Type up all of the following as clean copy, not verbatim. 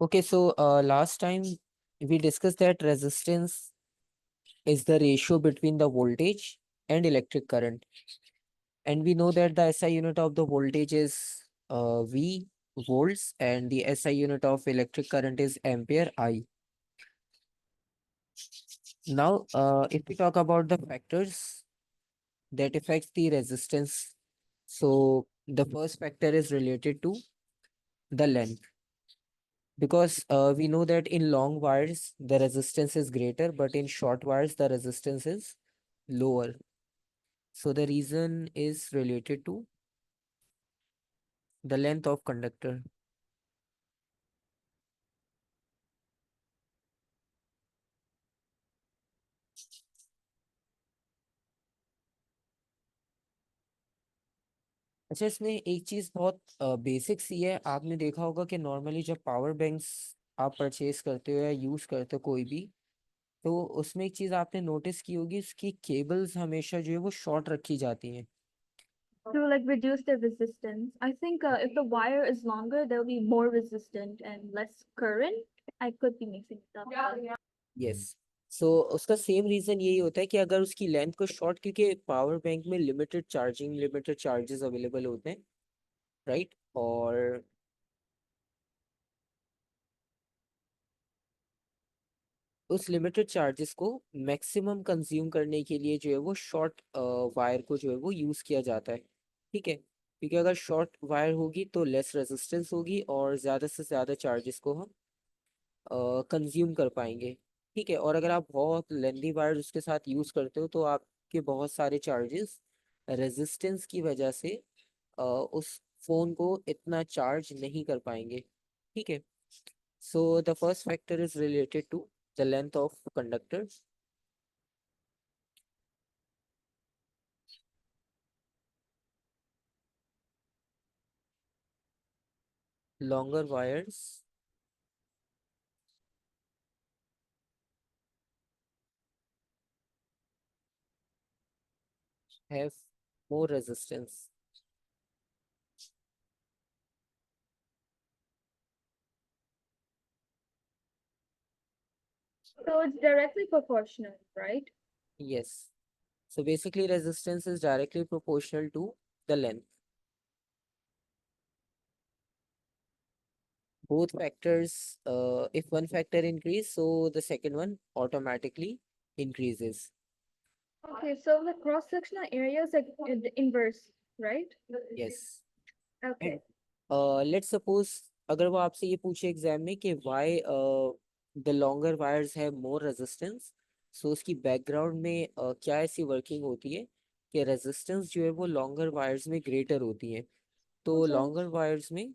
Okay, so last time we discussed that resistance is the ratio between the voltage and electric current. And we know that the SI unit of the voltage is V volts and the SI unit of electric current is ampere I. Now, if we talk about the factors that affects the resistance, so the first factor is related to the length. Because we know that in long wires the resistance is greater, but in short wires the resistance is lower. So the reason is related to the length of conductor. अच्छा, इसमें एक चीज बहुत basic सी है। आपने देखा होगा कि नॉर्मली जब पावर बैंक्स आप परचेज करते हो या यूज करते हो कोई भी, तो उसमें एक चीज आपने नोटिस की होगी, उसकी केबल्स हमेशा जो है वो शॉर्ट रखी जाती हैं। To like reduce the resistance. I think if the wire is longer, they'll be more resistant and less current. I could be mixing it up. Yes. So उसका सेम रीजन यही होता है कि अगर उसकी लेंथ को शॉर्ट, क्योंकि power bank में limited charging limited charges available होते हैं, राइट। और उस लिमिटेड चार्जेस को मैक्सिमम कंज्यूम करने के लिए जो है वो शॉर्ट वायर को जो है वो यूज किया जाता है। ठीक है, क्योंकि अगर शॉर्ट वायर होगी तो लेस रेजिस्टेंस होगी और ज़्यादा से ज़्यादा चार्जेस को हम कंज्यूम कर पाएंगे। ठीक है, और अगर आप बहुत लेंदी वायर उसके साथ यूज़ करते हो तो आपके बहुत सारे चार्जेस रेजिस्टेंस की वजह से उस फोन को इतना चार्ज नहीं कर पाएंगे। ठीक है, so the first factor is related to the length of conductors. Longer wires have more resistance. So it's directly proportional, right? Yes. So basically resistance is directly proportional to the length. Both factors, if one factor increase, so the second one automatically increases. Okay, so the cross-sectional area is like the inverse, right? Yes. Okay. And let's suppose अगर वो आपसे ये पूछे exam में कि why the longer wires have more resistance, so उसकी background में क्या ऐसी वर्किंग होती है कि रेजिस्टेंस जो है वो लॉन्गर वायर्स में ग्रेटर होती है। तो Okay. लॉन्गर वायर्स में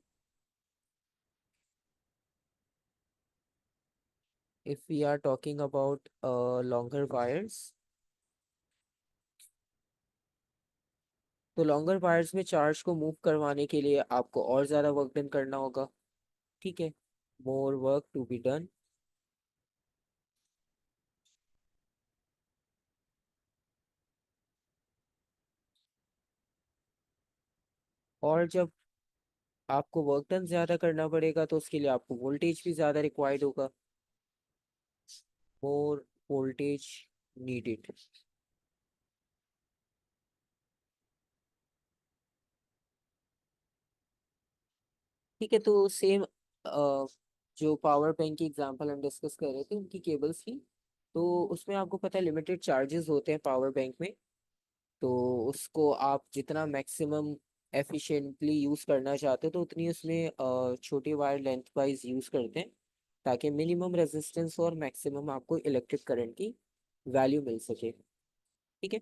if we are talking about longer wires, तो लॉन्गर वायर्स में चार्ज को मूव करवाने के लिए आपको और ज़्यादा वर्क डन करना होगा। ठीक है, more work to be done. और जब आपको वर्क डन ज़्यादा करना पड़ेगा तो उसके लिए आपको वोल्टेज भी ज़्यादा रिक्वायर्ड होगा। मोर वोल्टेज नीडेड। ठीक है, तो सेम जो पावर बैंक की एग्जांपल हम डिस्कस कर रहे थे उनकी केबल्स की, तो उसमें आपको पता है लिमिटेड चार्जेस होते हैं पावर बैंक में। तो उसको आप जितना मैक्सिमम एफिशिएंटली यूज़ करना चाहते हो तो उतनी उसमें छोटी वायर लेंथ वाइज यूज़ करते हैं, ताकि मिनिमम रेजिस्टेंस और मैक्सिमम आपको इलेक्ट्रिक करंट की वैल्यू मिल सके। ठीक है,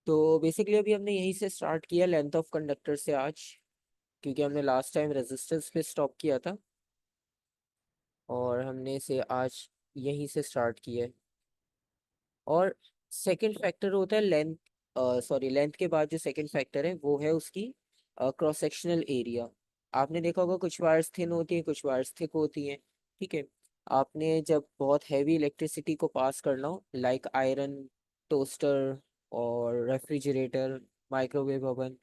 तो बेसिकली अभी हमने यहीं से स्टार्ट किया लेंथ ऑफ कंडक्टर से आज, क्योंकि हमने लास्ट टाइम रेजिस्टेंस पे स्टॉप किया था और हमने इसे आज यहीं से स्टार्ट किया है। और सेकंड फैक्टर होता है लेंथ, सॉरी लेंथ के बाद जो सेकंड फैक्टर है वो है उसकी क्रॉस सेक्शनल एरिया। आपने देखा होगा कुछ वायर्स थिन होती हैं, कुछ वायर्स थिक होती हैं। ठीक है, आपने जब बहुत हैवी इलेक्ट्रिसिटी को पास करना हो, लाइक आयरन, टोस्टर और रेफ्रिजरेटर, माइक्रोवेव ओवन,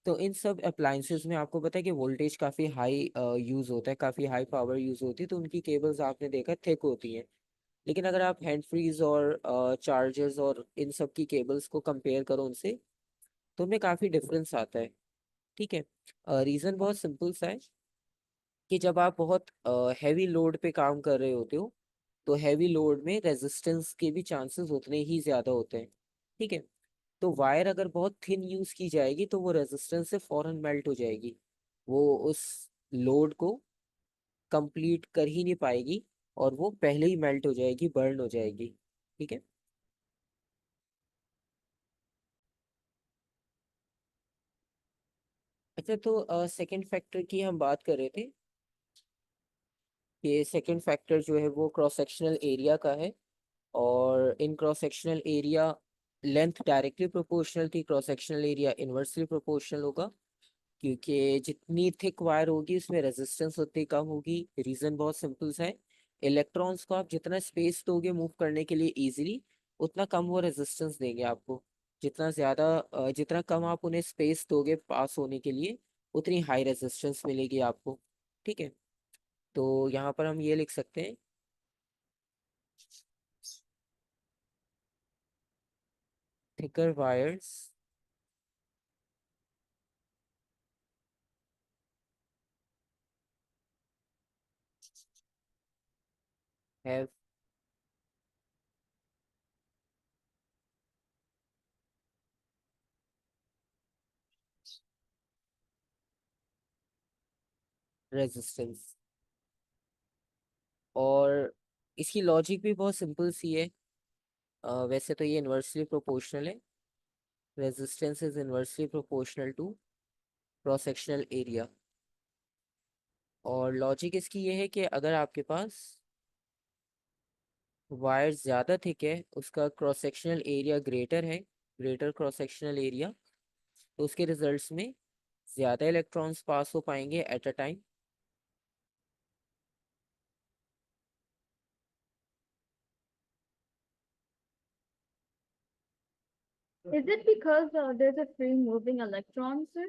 तो इन सब अप्लायंसेस में आपको पता है कि वोल्टेज काफ़ी हाई यूज़ होता है, काफ़ी हाई पावर यूज़ होती है, तो उनकी केबल्स आपने देखा थिक होती हैं। लेकिन अगर आप हैंड फ्रीज और चार्जर्स और इन सब की केबल्स को कंपेयर करो उनसे, तो उनमें काफ़ी डिफरेंस आता है। ठीक है। रीज़न बहुत सिंपल सा है कि जब आप बहुत हैवी लोड पे काम कर रहे होते हो, तो हैवी लोड में रेजिस्टेंस के भी चांसेस उतने ही ज़्यादा होते हैं। ठीक है। तो वायर अगर बहुत थिन यूज़ की जाएगी तो वो रेजिस्टेंस से फौरन मेल्ट हो जाएगी, वो उस लोड को कंप्लीट कर ही नहीं पाएगी, और वो पहले ही मेल्ट हो जाएगी, बर्न हो जाएगी। ठीक है। अच्छा, तो सेकंड फैक्टर की हम बात कर रहे थे। ये सेकंड फैक्टर जो है वो क्रॉस सेक्शनल एरिया का है। और इन cross sectional area, length directly proportional थी, cross sectional area inversely proportional होगा, क्योंकि जितनी थिक वायर होगी उसमें रेजिस्टेंस उतनी कम होगी। रीजन बहुत सिंपल सा है, इलेक्ट्रॉन्स को आप जितना स्पेस दोगे मूव करने के लिए इजीली, उतना कम वो रेजिस्टेंस देंगे आपको। जितना कम आप उन्हें स्पेस दोगे पास होने के लिए, उतनी हाई रेजिस्टेंस मिलेगी आपको। ठीक है। तो यहाँ पर हम ये लिख सकते हैं, thicker wires have resistance। और इसकी लॉजिक भी बहुत सिंपल सी है। वैसे तो ये इन्वर्सली प्रोपोर्शनल है, resistance is inversely proportional to cross sectional area. और लॉजिक इसकी ये है कि अगर आपके पास वायर ज़्यादा थिक है, उसका क्रॉस सेक्शनल एरिया ग्रेटर है, ग्रेटर क्रॉस सेक्शनल एरिया, तो उसके रिजल्ट्स में ज़्यादा इलेक्ट्रॉन्स पास हो पाएंगे at a time. Is it because there's a free moving electron, sir?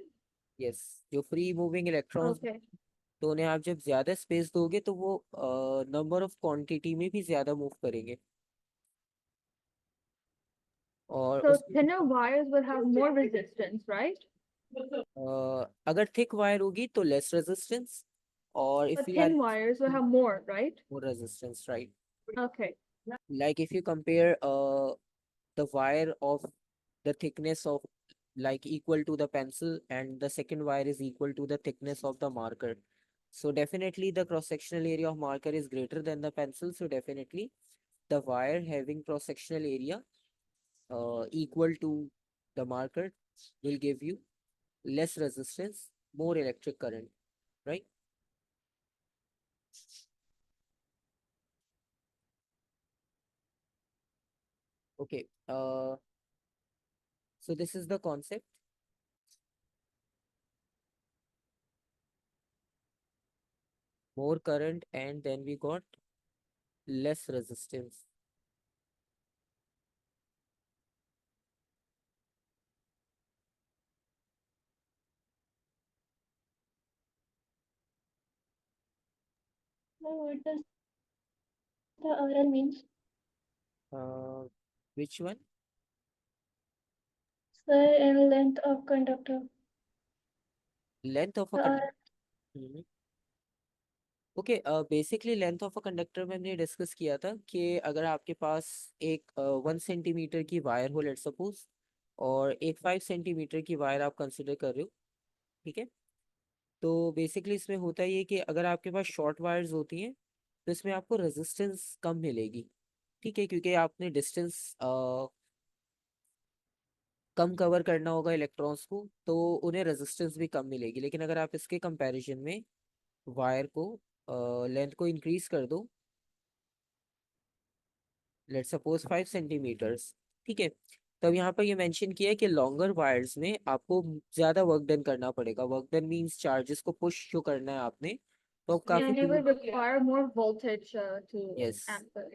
Yes, जो फ्री मूविंग इलेक्ट्रॉन्स, Okay. तो उन्हें आप जब ज़्यादा स्पेस दोगे तो वो नंबर ऑफ क्वांटिटी में भी ज़्यादा मूव करेंगे। और So उसके thinner wires would have more resistance, right? अगर थिक वायर होगी तो लेस रेजिस्टेंस, और if But you are thin wires would have more, right? More resistance, right. Okay. Like if you compare the wire of the thickness of, like, equal to the pencil, and the second wire is equal to the thickness of the marker, so definitely the cross sectional area of marker is greater than the pencil, so definitely the wire having cross sectional area equal to the marker will give you less resistance, more electric current, right? Okay. So this is the concept. More current, and then we got less resistance. So what does the RL means? uh, which one? Sir, in length of conductor. Length of a The RL. conductor। Okay, basically length of a conductor में हमने discuss किया था कि अगर आपके पास एक 1 centimetre की wire हो, लेट सपोज, और एक 5 सेंटीमीटर की वायर आप कंसिडर कर रहे हो। ठीक है। तो बेसिकली इसमें होता ही है कि अगर आपके पास शॉर्ट वायर्स होती हैं तो इसमें आपको रेजिस्टेंस कम मिलेगी। ठीक है, क्योंकि आपने डिस्टेंस कम कवर करना होगा इलेक्ट्रॉन्स को, तो उन्हें रेजिस्टेंस भी कम मिलेगी। लेकिन अगर आप इसके कंपैरिजन में वायर को लेंथ को इंक्रीज कर दो, लेट सपोज 5 सेंटीमीटर्स। ठीक है। तब यहाँ पर ये मेंशन किया है कि लॉन्गर वायर्स में आपको ज्यादा वर्क डन करना पड़ेगा। वर्क डन मींस चार्जेस को पुश जो करना है आपने, तो आप काफी And it दूर। would require more voltage to yes. amper.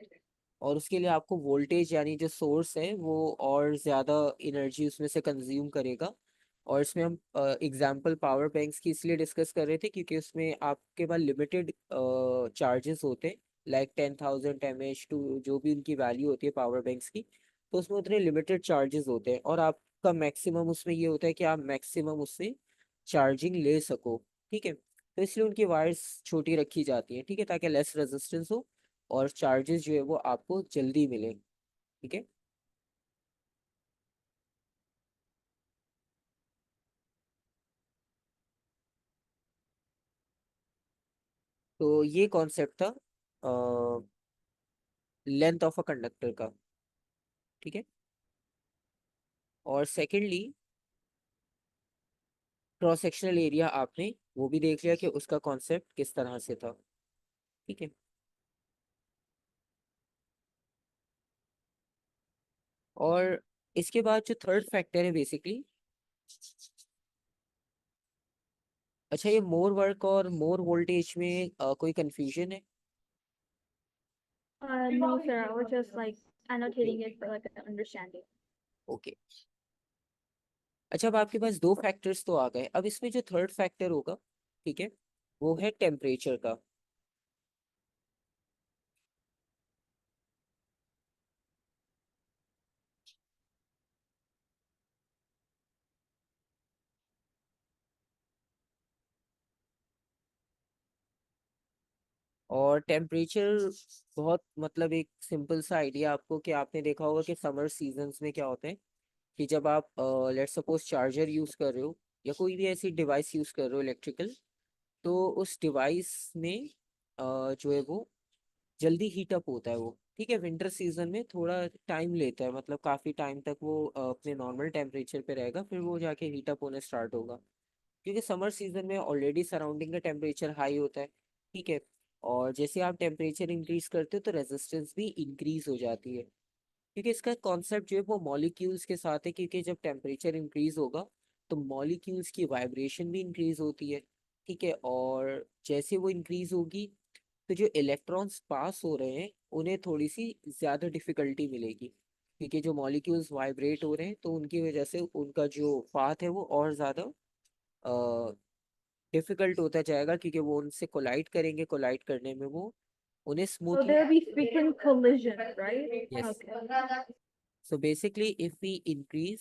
और उसके लिए आपको वोल्टेज यानी जो सोर्स है वो और ज्यादा एनर्जी उसमें से कंज्यूम करेगा, और इसमें हम एग्जाम्पल पावर बैंक्स की इसलिए डिस्कस कर रहे थे क्योंकि उसमें आपके पास लिमिटेड चार्जेस होते हैं, लाइक 10,000 mAh टू जो भी उनकी वैल्यू होती है पावर बैंक्स की। तो उसमें उतने लिमिटेड चार्जेस होते हैं और आपका मैक्सिमम उसमें ये होता है कि आप मैक्सिमम उससे चार्जिंग ले सको। ठीक है, तो इसलिए उनकी वायर्स छोटी रखी जाती हैं, ठीक है, ताकि लेस रेजिस्टेंस हो और चार्जेस जो है वो आपको जल्दी मिले। ठीक है, तो ये कॉन्सेप्ट था लेंथ ऑफ अ कंडक्टर का। ठीक है, और सेकेंडली क्रॉस सेक्शनल एरिया आपने वो भी देख लिया कि उसका कॉन्सेप्ट किस तरह से था। ठीक है, और इसके बाद जो थर्ड फैक्टर है बेसिकली, अच्छा ये मोर वर्क और मोर वोल्टेज में कोई कंफ्यूजन है? No, sir. I was just like okay annotating okay it for like an understanding. Okay. अच्छा, अब आपके पास दो फैक्टर्स तो आ गए, अब इसमें जो थर्ड फैक्टर होगा, ठीक है, वो है टेम्परेचर का। और टेम्परेचर बहुत मतलब एक सिंपल सा आइडिया आपको, कि आपने देखा होगा कि समर सीजन्स में क्या होते हैं कि जब आप लेट सपोज चार्जर यूज कर रहे हो या कोई भी ऐसी डिवाइस यूज कर रहे हो इलेक्ट्रिकल, तो उस डिवाइस में जो है वो जल्दी हीट अप होता है वो। ठीक है, विंटर सीजन में थोड़ा टाइम लेता है, मतलब काफी टाइम तक वो अपने नॉर्मल टेम्परेचर पे रहेगा, फिर वो जाके हीट अप होने स्टार्ट होगा, क्योंकि समर सीजन में ऑलरेडी सराउंडिंग का टेम्परेचर हाई होता है। ठीक है, और जैसे आप टेम्परेचर इंक्रीज करते हो तो रेजिस्टेंस भी इंक्रीज हो जाती है, क्योंकि इसका कॉन्सेप्ट जो है वो मॉलिक्यूल्स के साथ है, क्योंकि जब टेम्परेचर इंक्रीज होगा तो मॉलिक्यूल्स की वाइब्रेशन भी इंक्रीज होती है। ठीक है, और जैसे वो इंक्रीज होगी तो जो इलेक्ट्रॉन्स पास हो रहे हैं उन्हें थोड़ी सी ज्यादा डिफिकल्टी मिलेगी, क्योंकि जो मॉलिक्यूल्स वाइब्रेट हो रहे हैं तो उनकी वजह से उनका जो पाथ है वो और ज्यादा डिफिकल्ट होता जाएगा, क्योंकि वो उनसे कोलाइड करेंगे, कोलाइड करने में वो उन्हें So smoothly. there will be frequent collision, right? Yes, Okay. So basically if we increase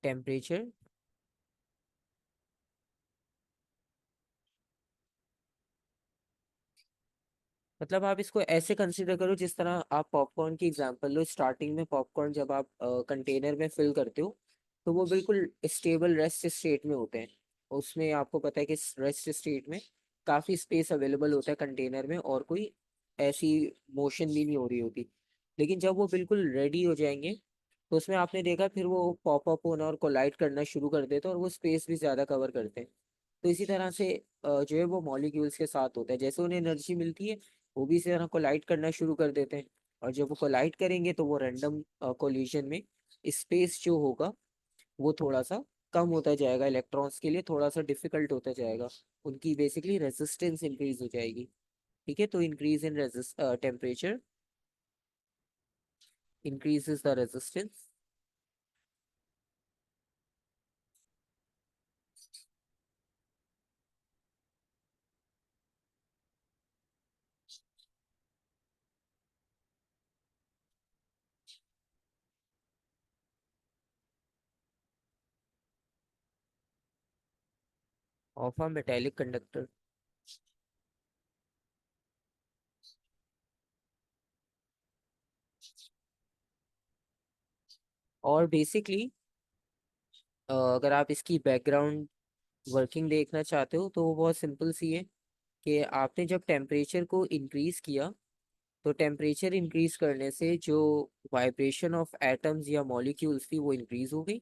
temperature, मतलब आप इसको ऐसे कंसिडर करो जिस तरह आप पॉपकॉर्न की एग्जांपल लो। स्टार्टिंग में पॉपकॉर्न जब आप कंटेनर में फिल करते हो तो वो बिल्कुल स्टेबल रेस्ट स्टेट में होते हैं, उसमें आपको पता है कि रेस्ट स्टेट में काफ़ी स्पेस अवेलेबल होता है कंटेनर में और कोई ऐसी मोशन भी नहीं हो रही होती। लेकिन जब वो बिल्कुल रेडी हो जाएंगे तो उसमें आपने देखा फिर वो पॉप अप होना और कोलाइड करना शुरू कर देते हैं और वो स्पेस भी ज़्यादा कवर करते हैं। तो इसी तरह से जो है वो मॉलिक्यूल्स के साथ होता है, जैसे उन्हें एनर्जी मिलती है वो भी इसी तरह कोलाइड करना शुरू कर देते हैं। और जब वो कोलाइड करेंगे तो वो रैंडम कोलिजन में स्पेस जो होगा वो थोड़ा सा कम होता जाएगा, इलेक्ट्रॉन्स के लिए थोड़ा सा डिफिकल्ट होता जाएगा, उनकी बेसिकली रेजिस्टेंस इंक्रीज हो जाएगी। ठीक है, तो increase in temperature increases the resistance of a metallic conductor। और बेसिकली अगर आप इसकी बैकग्राउंड वर्किंग देखना चाहते हो तो वो बहुत सिंपल सी है, कि आपने जब टेम्परेचर को इंक्रीज किया तो टेम्परेचर इंक्रीज करने से जो वाइब्रेशन ऑफ एटम्स या मॉलिक्यूल्स थी वो इंक्रीज हो गई।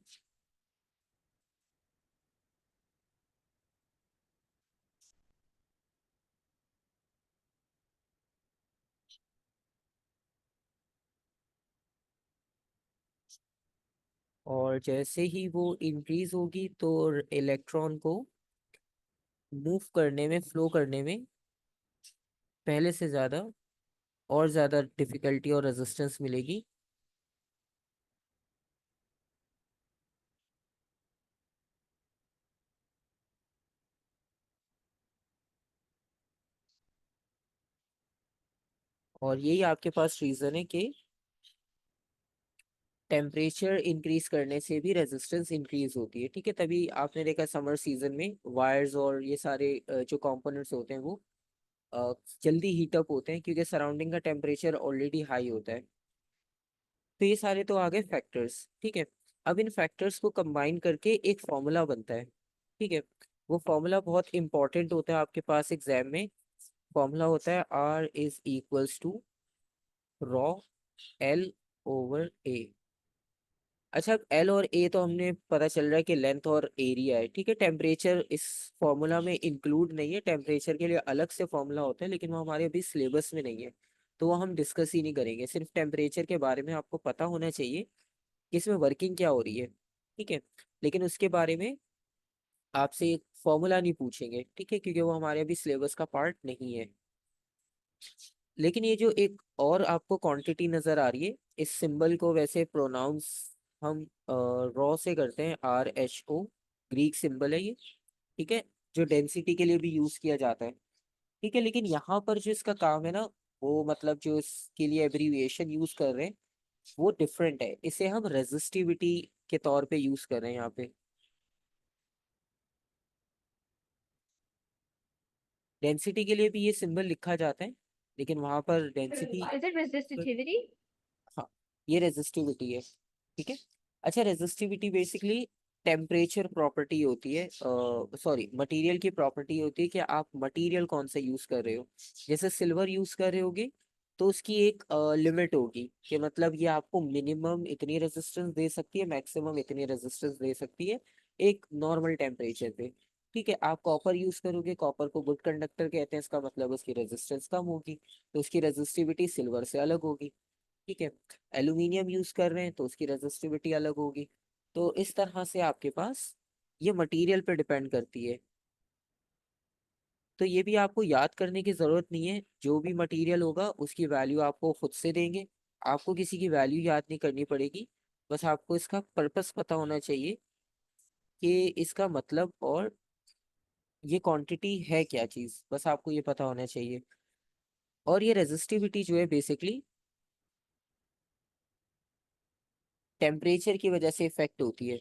और जैसे ही वो इंक्रीज होगी तो इलेक्ट्रॉन को मूव करने में, फ्लो करने में पहले से ज़्यादा और ज़्यादा डिफिकल्टी और रेजिस्टेंस मिलेगी। और यही आपके पास रीजन है कि टेम्परेचर इंक्रीज करने से भी रेजिस्टेंस इंक्रीज होती है, ठीक है। तभी आपने देखा समर सीजन में वायर्स और ये सारे जो कंपोनेंट्स होते हैं वो अ, जल्दी हीटअप होते हैं क्योंकि सराउंडिंग का टेम्परेचर ऑलरेडी हाई होता है। तो ये सारे तो आ गए फैक्टर्स, ठीक है। अब इन फैक्टर्स को कंबाइन करके एक फॉर्मूला बनता है, ठीक है। वो फॉर्मूला बहुत इंपॉर्टेंट होता है आपके पास एग्जाम में। फॉर्मूला होता है R is equals to rho L over A। अच्छा, एल और ए तो हमने पता चल रहा है कि लेंथ और एरिया है, ठीक है। टेम्परेचर इस फॉर्मूला में इंक्लूड नहीं है, टेम्परेचर के लिए अलग से फॉर्मूला होता है, लेकिन वो हमारे अभी सिलेबस में नहीं है, तो वो हम डिस्कस ही नहीं करेंगे। सिर्फ टेम्परेचर के बारे में आपको पता होना चाहिए कि इसमें वर्किंग क्या हो रही है, ठीक है। लेकिन उसके बारे में आपसे एक फॉर्मूला नहीं पूछेंगे, ठीक है, क्योंकि वो हमारे अभी सिलेबस का पार्ट नहीं है। लेकिन ये जो एक और आपको क्वांटिटी नजर आ रही है, इस सिंबल को वैसे प्रोनाउंस हम रॉ से करते हैं, RHO, ग्रीक सिंबल है ये, ठीक है। जो डेंसिटी के लिए भी यूज किया जाता है, ठीक है। लेकिन यहाँ पर जो इसका काम है ना, वो मतलब जो इसके लिए एब्रीविएशन यूज कर रहे हैं वो डिफरेंट है। इसे हम रेजिस्टिविटी के तौर पे यूज कर रहे हैं यहाँ पे। डेंसिटी के लिए भी ये सिंबल लिखा जाता है, लेकिन वहां पर डेंसिटी, Is it resistivity? हाँ, ये रेजिस्टिविटी है, ठीक है। अच्छा, रेजिस्टिविटी बेसिकली टेम्परेचर प्रॉपर्टी होती है, सॉरी मटेरियल की प्रॉपर्टी होती है कि आप मटेरियल कौन सा यूज कर रहे हो। जैसे सिल्वर यूज कर रहे होगे तो उसकी एक लिमिट होगी कि मतलब ये आपको मिनिमम इतनी रेजिस्टेंस दे सकती है, मैक्सिमम इतनी रेजिस्टेंस दे सकती है एक नॉर्मल टेम्परेचर पे, ठीक है। आप कॉपर यूज करोगे, कॉपर को गुड कंडक्टर कहते हैं, इसका मतलब उसकी रेजिस्टेंस कम होगी, तो उसकी रेजिस्टिविटी सिल्वर से अलग होगी, ठीक है। एल्यूमिनियम यूज कर रहे हैं तो उसकी रेजिस्टिविटी अलग होगी। तो इस तरह से आपके पास ये मटेरियल पे डिपेंड करती है। तो ये भी आपको याद करने की जरूरत नहीं है, जो भी मटेरियल होगा उसकी वैल्यू आपको खुद से देंगे। आपको किसी की वैल्यू याद नहीं करनी पड़ेगी, बस आपको इसका पर्पस पता होना चाहिए कि इसका मतलब और ये क्वांटिटी है क्या चीज, बस आपको ये पता होना चाहिए। और ये रेजिस्टिविटी जो है बेसिकली टेम्परेचर की वजह से इफेक्ट होती है।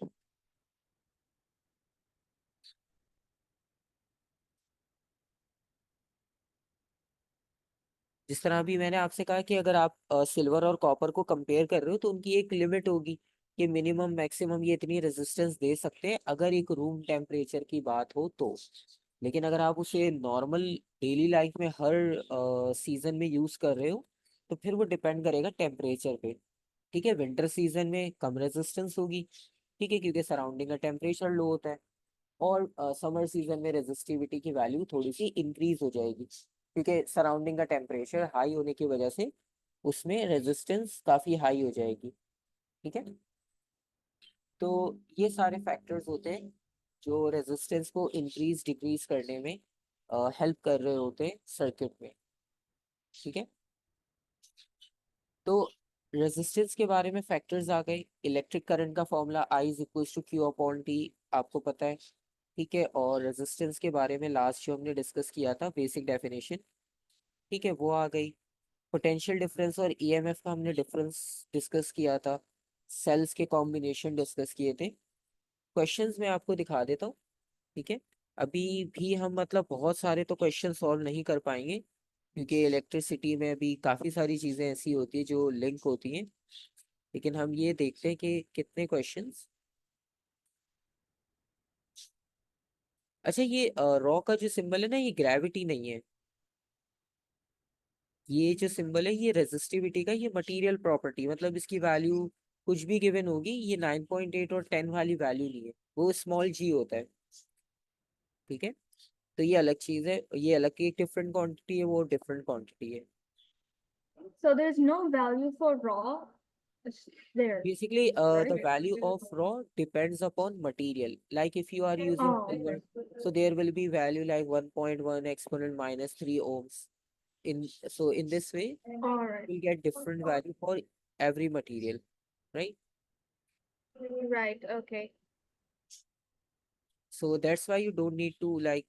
जिस तरह अभी मैंने आपसे कहा कि अगर आप सिल्वर और कॉपर को कंपेयर कर रहे हो तो उनकी एक लिमिट होगी कि मिनिमम मैक्सिमम ये इतनी रेजिस्टेंस दे सकते हैं अगर एक रूम टेम्परेचर की बात हो तो। लेकिन अगर आप उसे नॉर्मल डेली लाइफ में हर सीजन में यूज कर रहे हो तो फिर वो डिपेंड करेगा टेम्परेचर पे, ठीक है। विंटर सीजन में कम रेजिस्टेंस होगी, ठीक है, क्योंकि सराउंडिंग का टेम्परेचर लो होता है। और समर सीजन में रेजिस्टिविटी की वैल्यू थोड़ी सी इंक्रीज हो जाएगी क्योंकि सराउंडिंग का टेम्परेचर हाई होने की वजह से उसमें रेजिस्टेंस काफी हाई हो जाएगी, ठीक है। तो ये सारे फैक्टर्स होते हैं जो रेजिस्टेंस को इंक्रीज डिक्रीज करने में हेल्प कर रहे होते हैं सर्किट में, ठीक है। तो रेजिस्टेंस के बारे में फैक्टर्स आ गए। इलेक्ट्रिक करंट का formula I is equal to Q upon T आपको पता है, ठीक है। और रेजिस्टेंस के बारे में लास्ट जो हमने डिस्कस किया था बेसिक डेफिनेशन, ठीक है, वो आ गई। पोटेंशियल डिफरेंस और ईएमएफ का हमने डिफरेंस डिस्कस किया था। सेल्स के कॉम्बिनेशन डिस्कस किए थे। क्वेश्चंस मैं आपको दिखा देता हूँ, ठीक है। अभी भी हम मतलब बहुत सारे तो क्वेश्चन सॉल्व नहीं कर पाएंगे क्योंकि इलेक्ट्रिसिटी में अभी काफ़ी सारी चीज़ें ऐसी होती है जो लिंक होती हैं। लेकिन हम ये देखते हैं कि कितने क्वेश्चंस। अच्छा, ये रॉ का जो सिंबल है ना, ये ग्रेविटी नहीं है। ये जो सिंबल है ये रेजिस्टिविटी का, ये मटेरियल प्रॉपर्टी, मतलब इसकी वैल्यू कुछ भी गिवन होगी, ये 9.8 और 10 वाली वैल्यू नहीं है, वो स्मॉल जी होता है, ठीक है। तो ये अलग चीज है, ये अलग की एक डिफरेंट क्वांटिटी है, वो डिफरेंट क्वांटिटी है। So there's no value for raw. It's there, Basically, right? the value of raw depends upon material. Like if you are using Oh, silver, okay. so there will be value like 1.1 exponent minus 3 ohms. In this way, All right. we get different value for every material, right? Right, okay. So that's why you don't need to like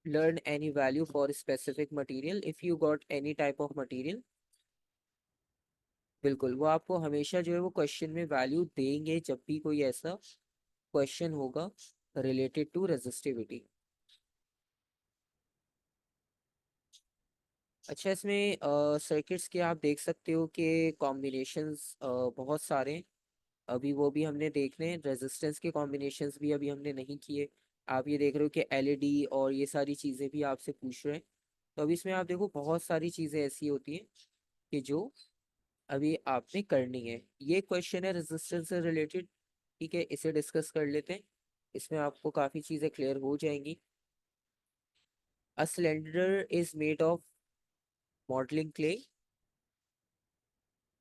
learn any value for specific material if you got any type of material। बिल्कुल, वो आपको हमेशा जो है वो question में value देंगे जब भी कोई ऐसा क्वेश्चन होगा रिलेटेड टू रेजिस्टिविटी। अच्छा, इसमें सर्किट्स के आप देख सकते हो कि कॉम्बिनेशंस बहुत सारे हैं। अभी वो भी हमने देखने हैं, रेजिस्टेंस के कॉम्बिनेशंस भी अभी हमने नहीं किए। आप ये देख रहे हो कि एलईडी और ये सारी चीज़ें भी आपसे पूछ रहे हैं। तो अभी इसमें आप देखो बहुत सारी चीज़ें ऐसी होती हैं कि जो अभी आपने करनी है। ये क्वेश्चन है रेजिस्टेंस से रिलेटेड, ठीक है, इसे डिस्कस कर लेते हैं। इसमें आपको काफ़ी चीज़ें क्लियर हो जाएंगी। A cylinder is made of modelling clay.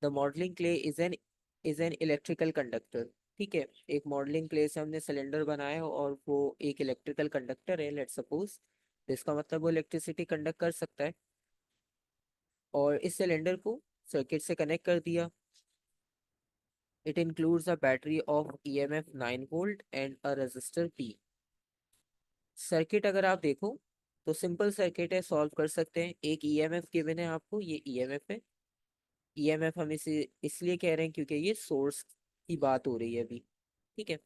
The modelling clay is an electrical conductor. ठीक है, एक मॉडलिंग क्ले से हमने सिलेंडर बनाया है और वो एक इलेक्ट्रिकल कंडक्टर है, लेट्स सपोज। तो इसका मतलब वो इलेक्ट्रिसिटी कंडक्ट कर सकता है। और इस सिलेंडर को सर्किट से कनेक्ट कर दिया। It includes a battery of EMF 9 volt and a resistor P. Circuit अगर आप देखो तो सिंपल सर्किट है, सॉल्व कर सकते हैं। एक ईएमएफ गिवन है आपको, ये ईएमएफ है। ईएमएफ हम इसे इसलिए कह रहे हैं क्योंकि ये सोर्स की बात हो रही है अभी, ठीक है।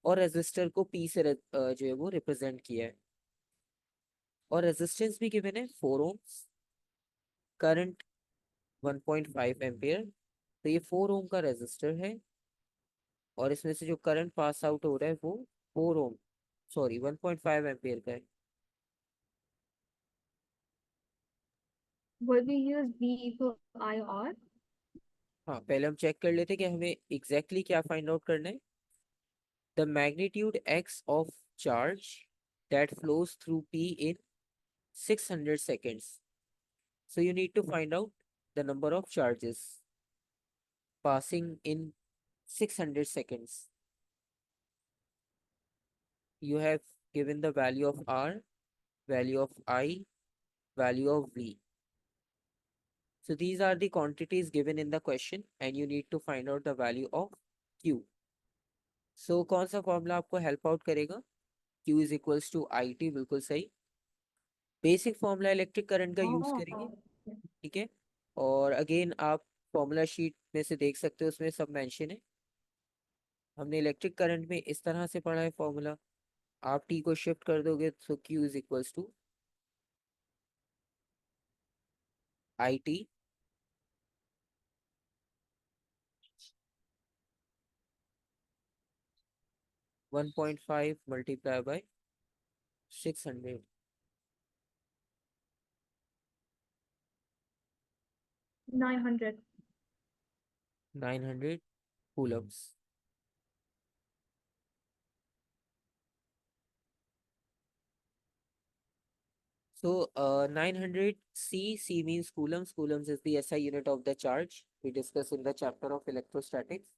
और रेजिस्टर को पी से जो है वो रिप्रेजेंट किया है। और रेजिस्टेंस भी गिवन है 4 ओम्स, करंट 1.5 एम्पियर। तो ये 4 ओम का रेजिस्टर है और इसमें से जो करंट पास आउट हो रहा है वो 4 ओम, सॉरी 1.5 एम्पियर का है। Would we use V equal I R? हाँ, पहले हम चेक कर लेते हैं कि हमें एग्जैक्टली exactly क्या फाइंड आउट करना है। The magnitude x of charge that flows through P in 600 seconds. So you need to find out the number of charges passing in 600 seconds. You have given the value of R, value of I, value of V. So these are the quantities given in the question and you need to find out the value of Q. So कौन सा formula आपको help out करेगा? Q is equals to I T, बिल्कुल सही। Basic formula electric current का use Oh, करेंगे, okay. ठीक है। और अगेन आप फॉर्मूला शीट में से देख सकते हो, उसमें सब मेंशन है। हमने इलेक्ट्रिक करंट में इस तरह से पढ़ा है फॉर्मूला। आप टी को शिफ्ट कर दोगे तो Q is equals to I T 1.5 multiply by 600। 900. 900 coulombs. So 900 C means coulombs. Coulombs is the SI unit of the charge we discussed in the chapter of electrostatics.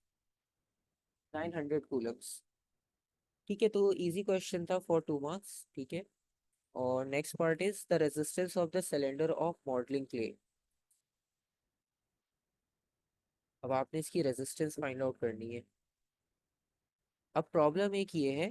900 coulombs, ठीक है। तो easy question था for 2 marks, ठीक है। और next part is the resistance of the cylinder of modelling clay. अब आपने इसकी रेजिस्टेंस फाइंड आउट करनी है। अब प्रॉब्लम एक ये है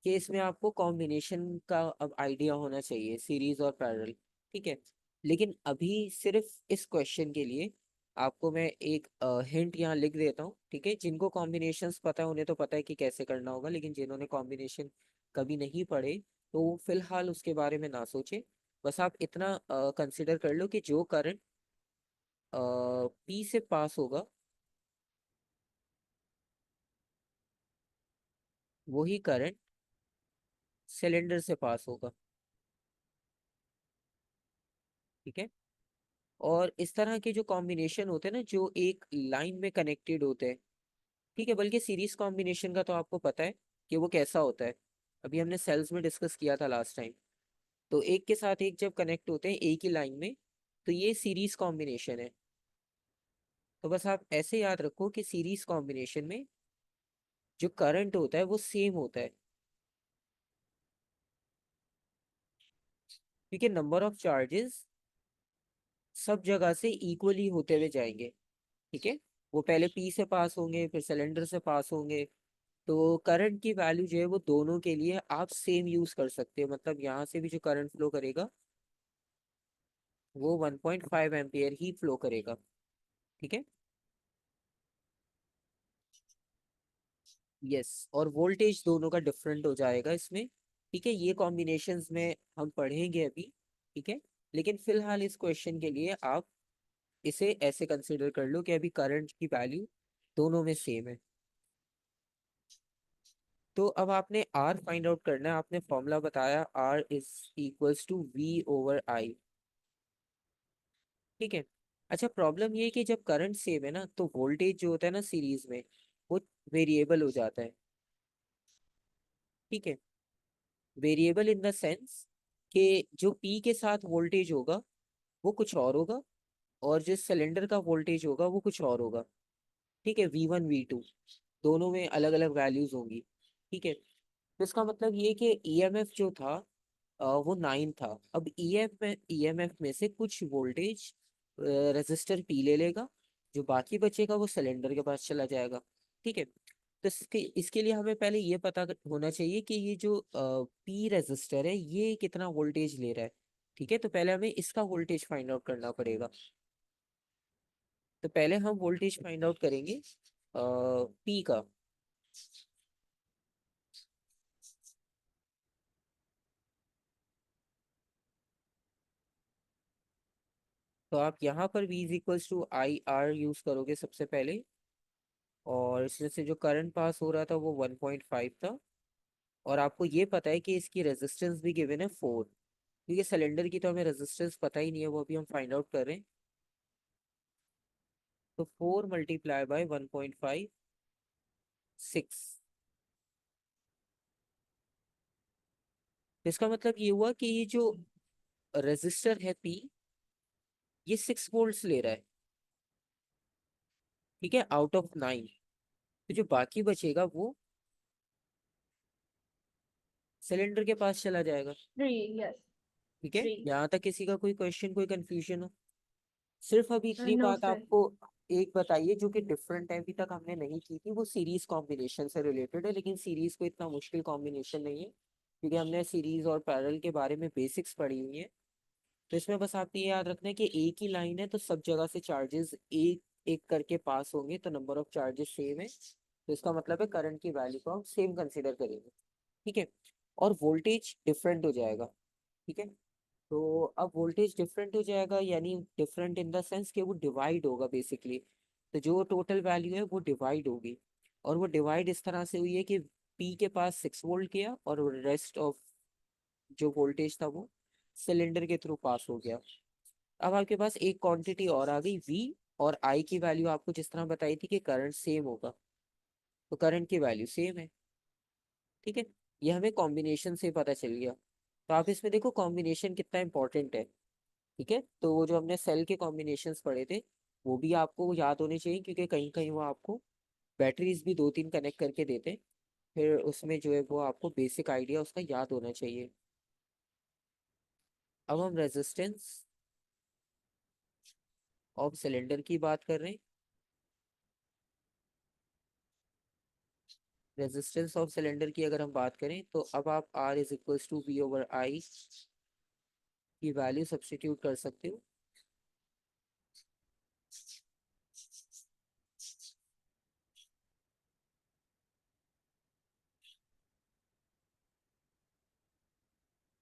कि इसमें आपको कॉम्बिनेशन का अब आइडिया होना चाहिए, सीरीज और पैरेलल, ठीक है। लेकिन अभी सिर्फ इस क्वेश्चन के लिए आपको मैं एक हिंट यहाँ लिख देता हूँ, ठीक है। जिनको कॉम्बिनेशंस पता है उन्हें तो पता है कि कैसे करना होगा, लेकिन जिन्होंने कॉम्बिनेशन कभी नहीं पढ़े तो वो फिलहाल उसके बारे में ना सोचे। बस आप इतना कंसिडर कर लो कि जो करंट पी से पास होगा वही करंट सिलेंडर से पास होगा, ठीक है। और इस तरह के जो कॉम्बिनेशन होते हैं ना, जो एक लाइन में कनेक्टेड होते हैं, ठीक है। बल्कि सीरीज कॉम्बिनेशन का तो आपको पता है कि वो कैसा होता है, अभी हमने सेल्स में डिस्कस किया था लास्ट टाइम। तो एक के साथ एक जब कनेक्ट होते हैं एक ही लाइन में, तो ये सीरीज कॉम्बिनेशन है। तो बस आप ऐसे याद रखो कि सीरीज कॉम्बिनेशन में जो करंट होता है वो सेम होता है, क्योंकि नंबर ऑफ चार्जेस सब जगह से इक्वली होते हुए जाएंगे, ठीक है। वो पहले पी से पास होंगे, फिर सिलेंडर से पास होंगे, तो करंट की वैल्यू जो है वो दोनों के लिए आप सेम यूज कर सकते हो, मतलब यहाँ से भी जो करंट फ्लो करेगा वो 1.5 एम्पियर ही फ्लो करेगा। ठीक है। यस, और वोल्टेज दोनों का डिफरेंट हो जाएगा इसमें। ठीक है, ये कॉम्बिनेशंस में हम पढ़ेंगे अभी। ठीक है, लेकिन फिलहाल इस क्वेश्चन के लिए आप इसे ऐसे कंसिडर कर लो कि अभी करंट की वैल्यू दोनों में सेम है। तो अब आपने आर फाइंड आउट करना है। आपने फॉर्मूला बताया R is equals to V over I. ठीक है। अच्छा, प्रॉब्लम ये है कि जब करंट सेम है ना तो वोल्टेज जो होता है ना सीरीज में, वो वेरिएबल हो जाता है। ठीक है, वेरिएबल इन द सेंस कि जो पी के साथ वोल्टेज होगा वो कुछ और होगा, और जो सिलेंडर का वोल्टेज होगा वो कुछ और होगा। ठीक है, V1 V2 दोनों में अलग अलग वैल्यूज होंगी। ठीक है, तो इसका मतलब ये कि ईएमएफ जो था वो 9 था। अब ईएमएफ में से कुछ वोल्टेज रेजिस्टर पी ले लेगा, जो बाकी बचेगा वो सिलेंडर के पास चला जाएगा। ठीक है, तो इसके इसके लिए हमें पहले ये पता होना चाहिए कि ये जो पी रेजिस्टर है ये कितना वोल्टेज ले रहा है। ठीक है, तो पहले हमें इसका वोल्टेज फाइंड आउट करना पड़ेगा। तो पहले हम वोल्टेज फाइंड आउट करेंगे पी का। तो आप यहाँ पर V is equals to I R use करोगे सबसे पहले, और इसमें से जो करंट पास हो रहा था वो 1.5 था। और आपको ये पता है कि इसकी रेजिस्टेंस भी गिवन है 4, क्योंकि सिलेंडर की तो हमें रेजिस्टेंस पता ही नहीं है, वो अभी हम फाइंड आउट कर रहे हैं। तो 4 मल्टीप्लाई बाय 1.5, 6। तो इसका मतलब ये हुआ कि ये जो रेजिस्टर है पी, ये 6 वोल्ट्स ले रहा है। ठीक है, आउट ऑफ 9। तो जो बाकी बचेगा वो सिलेंडर के पास चला जाएगा। 3, yes, ठीक है, 3. यहाँ तक किसी का कोई क्वेश्चन, कोई कंफ्यूजन हो? सिर्फ अभी इतनी No, बात sir. आपको एक बताइए जो कि डिफरेंट है, अभी तक हमने नहीं की थी, वो सीरीज कॉम्बिनेशन से रिलेटेड है। लेकिन सीरीज को इतना मुश्किल कॉम्बिनेशन नहीं है, क्योंकि हमने सीरीज और पैरेलल के बारे में बेसिक्स पढ़ी हुई है। तो इसमें बस आपने ये याद रखना है कि एक ही लाइन है तो सब जगह से चार्जेस एक एक करके पास होंगे, तो नंबर ऑफ चार्जेस सेम है, तो इसका मतलब है करंट की वैल्यू को हम सेम कंसिडर करेंगे। ठीक है, और वोल्टेज डिफरेंट हो जाएगा। ठीक है, तो अब वोल्टेज डिफरेंट हो जाएगा, यानी डिफरेंट इन द सेंस कि वो डिवाइड होगा बेसिकली। तो जो टोटल वैल्यू है वो डिवाइड होगी, और वो डिवाइड इस तरह से हुई है कि पी के पास 6 वोल्ट गया और रेस्ट ऑफ जो वोल्टेज था वो सिलेंडर के थ्रू पास हो गया। अब आपके पास एक क्वांटिटी और आ गई वी, और आई की वैल्यू आपको जिस तरह बताई थी कि करंट सेम होगा, तो करंट की वैल्यू सेम है। ठीक है, ये हमें कॉम्बिनेशन से पता चल गया। तो आप इसमें देखो कॉम्बिनेशन कितना इंपॉर्टेंट है। ठीक है, तो वो जो हमने सेल के कॉम्बिनेशंस पढ़े थे वो भी आपको याद होने चाहिए, क्योंकि कहीं कहीं वो आपको बैटरीज भी 2-3 कनेक्ट करके देते हैं। फिर उसमें जो है वो आपको बेसिक आइडिया उसका याद होना चाहिए। अब हम रेजिस्टेंस ऑफ सिलेंडर की बात कर रहे हैं। रेजिस्टेंस ऑफ सिलेंडर की अगर हम बात करें तो अब आप R is equals to V over I की वैल्यू सब्स्टिट्यूट कर सकते हो।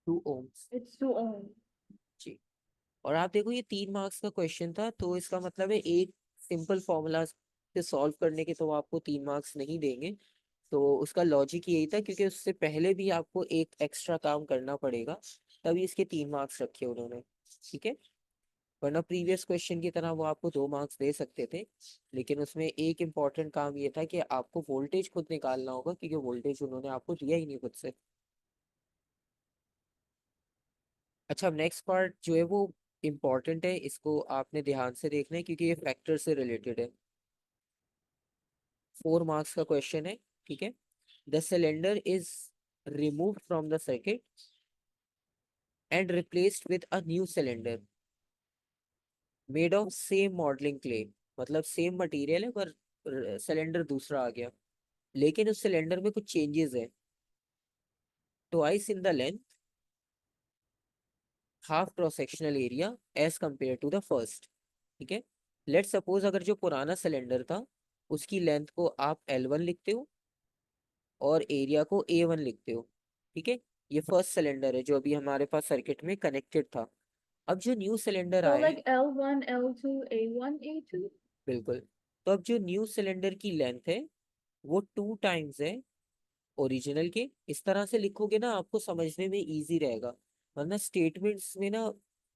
2 ohms। It's 2 ohm. जी, और आप देखो ये 3 मार्क्स का क्वेश्चन था, तो इसका मतलब है एक सिंपल फॉर्मूला से सॉल्व करने के तो वो आपको 3 मार्क्स नहीं देंगे। तो उसका लॉजिक यही था, क्योंकि उससे पहले भी आपको एक एक्स्ट्रा काम करना पड़ेगा, तभी इसके 3 मार्क्स रखे उन्होंने। ठीक है, वरना प्रीवियस क्वेश्चन की तरह वो आपको 2 मार्क्स दे सकते थे, लेकिन उसमें एक इम्पॉर्टेंट काम ये था कि आपको वोल्टेज खुद निकालना होगा, क्योंकि वोल्टेज उन्होंने आपको दिया ही नहीं खुद से। अच्छा, अब नेक्स्ट पार्ट जो है वो इम्पॉर्टेंट है, इसको आपने ध्यान से देखना है, क्योंकि ये फैक्टर से रिलेटेड है। 4 मार्क्स का क्वेश्चन है। ठीक है, the cylinder is remove from the circuit and replaced with a new cylinder made of same modelling clay. मतलब सेम मटेरियल है पर सिलेंडर दूसरा आ गया। लेकिन उस सिलेंडर में कुछ चेंजेस है। Twice in the length, half cross sectional area as compare to the first. ठीक है, लेट सपोज अगर जो पुराना सिलेंडर था उसकी लेंथ को आप L1 लिखते हो और एरिया को A1 लिखते हो। ठीक है, ये फर्स्ट सिलेंडर है जो अभी हमारे पास सर्किट में कनेक्टेड था। अब जो न्यू सिलेंडर So आया है, like L1, L2, A1, A2? बिल्कुल, तो अब जो न्यू सिलेंडर की लेंथ है वो 2 टाइम्स है ओरिजिनल के। इस तरह से लिखोगे ना आपको समझने में इजी रहेगा, वरना स्टेटमेंट्स में ना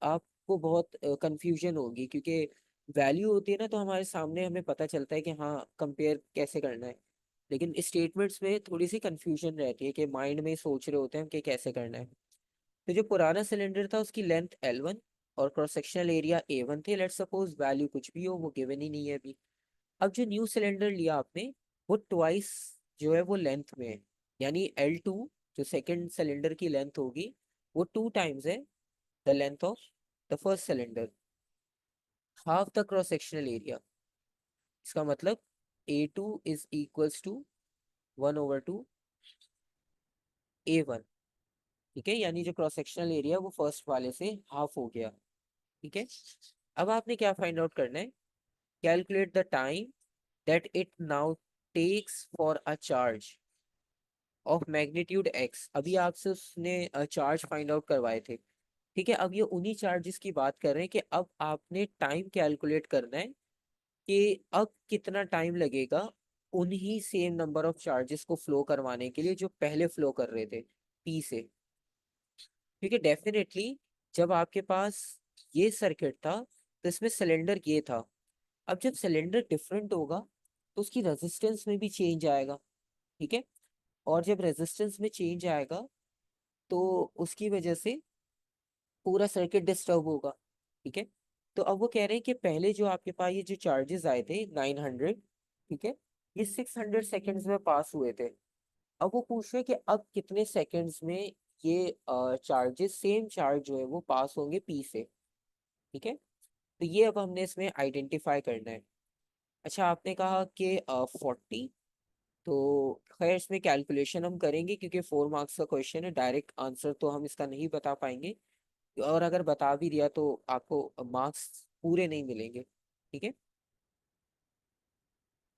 आपको बहुत कंफ्यूजन होगी, क्योंकि वैल्यू होती है ना तो हमारे सामने हमें पता चलता है कि हाँ कंपेयर कैसे करना है। लेकिन स्टेटमेंट्स में थोड़ी सी कंफ्यूजन रहती है कि माइंड में सोच रहे होते हैं कि कैसे करना है। तो जो पुराना सिलेंडर था उसकी लेंथ L1 और क्रॉस सेक्शनल एरिया A1 थे। लेट्स सपोज वैल्यू कुछ भी हो, वो गिवन ही नहीं है अभी। अब जो न्यू सिलेंडर लिया आपने वो ट्वाइस जो है वो लेंथ में है, यानी L2 जो सेकंड सिलेंडर की लेंथ होगी वो 2 टाइम्स है the length of the first cylinder, half the cross sectional area. इसका मतलब A2 is equals to 1/2 A1। ठीक है, यानी जो क्रॉस सेक्शनल एरिया वो फर्स्ट वाले से हाफ हो गया। ठीक है, अब आपने क्या फाइंड आउट करना है, calculate the time that it now takes for a charge of magnitude X. अभी आपसे उसने चार्ज फाइंड आउट करवाए थे। ठीक है, अब ये उन्हीं चार्जेस की बात कर रहे हैं कि अब आपने टाइम कैलकुलेट करना है कि अब कितना टाइम लगेगा उन्हीं सेम नंबर ऑफ चार्जेस को फ्लो करवाने के लिए जो पहले फ्लो कर रहे थे पी से। क्योंकि डेफिनेटली जब आपके पास ये सर्किट था तो इसमें सिलेंडर ये था। अब जब सिलेंडर डिफरेंट होगा तो उसकी रेजिस्टेंस में भी चेंज आएगा। ठीक है, और जब रेजिस्टेंस में चेंज आएगा तो उसकी वजह से पूरा सर्किट डिस्टर्ब होगा। ठीक है, तो अब वो कह रहे हैं कि पहले जो आपके पास ये जो चार्जेस आए थे 900, ठीक है, ये 600 सेकेंड्स में पास हुए थे। अब वो पूछ रहे हैं कि अब कितने सेकेंड्स में ये चार्जेस सेम चार्ज जो है वो पास होंगे पी से। ठीक है, तो ये अब हमने इसमें आइडेंटिफाई करना है। अच्छा, आपने कहा कि 40, तो खैर इसमें कैलकुलेशन हम करेंगे क्योंकि 4 मार्क्स का क्वेश्चन है, डायरेक्ट आंसर तो हम इसका नहीं बता पाएंगे, और अगर बता भी दिया तो आपको मार्क्स पूरे नहीं मिलेंगे। ठीक है,